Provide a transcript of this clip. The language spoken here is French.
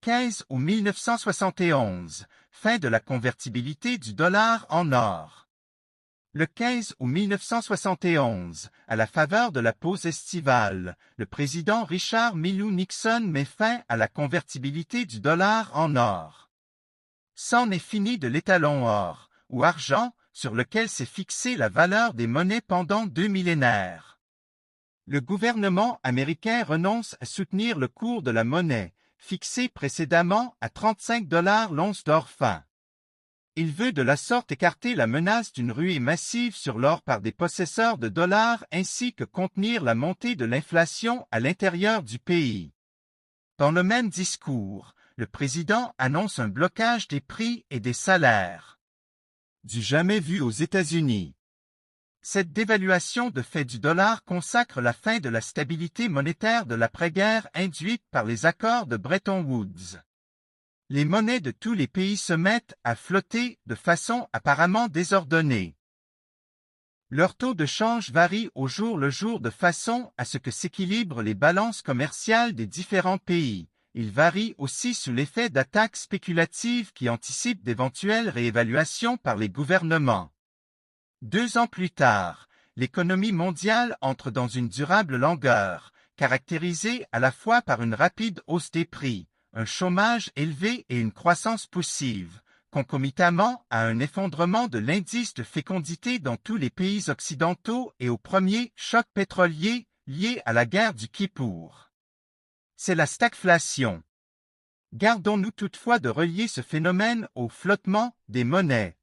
15 août 1971, fin de la convertibilité du dollar en or. Le 15 août 1971, à la faveur de la pause estivale, le président Richard Milhous Nixon met fin à la convertibilité du dollar en or. C'en est fini de l'étalon or, ou argent, sur lequel s'est fixée la valeur des monnaies pendant 2 millénaires. Le gouvernement américain renonce à soutenir le cours de la monnaie, fixé précédemment à 35 $ l'once d'or fin. Il veut de la sorte écarter la menace d'une ruée massive sur l'or par des possesseurs de dollars ainsi que contenir la montée de l'inflation à l'intérieur du pays. Dans le même discours, le président annonce un blocage des prix et des salaires. Du jamais vu aux États-Unis. Cette dévaluation de fait du dollar consacre la fin de la stabilité monétaire de l'après-guerre induite par les accords de Bretton Woods. Les monnaies de tous les pays se mettent à flotter de façon apparemment désordonnée. Leur taux de change varie au jour le jour de façon à ce que s'équilibrent les balances commerciales des différents pays. Il varie aussi sous l'effet d'attaques spéculatives qui anticipent d'éventuelles réévaluations par les gouvernements. 2 ans plus tard, l'économie mondiale entre dans une durable langueur, caractérisée à la fois par une rapide hausse des prix, un chômage élevé et une croissance poussive, concomitamment à un effondrement de l'indice de fécondité dans tous les pays occidentaux et au premier choc pétrolier lié à la guerre du Kippour. C'est la stagflation. Gardons-nous toutefois de relier ce phénomène au flottement des monnaies.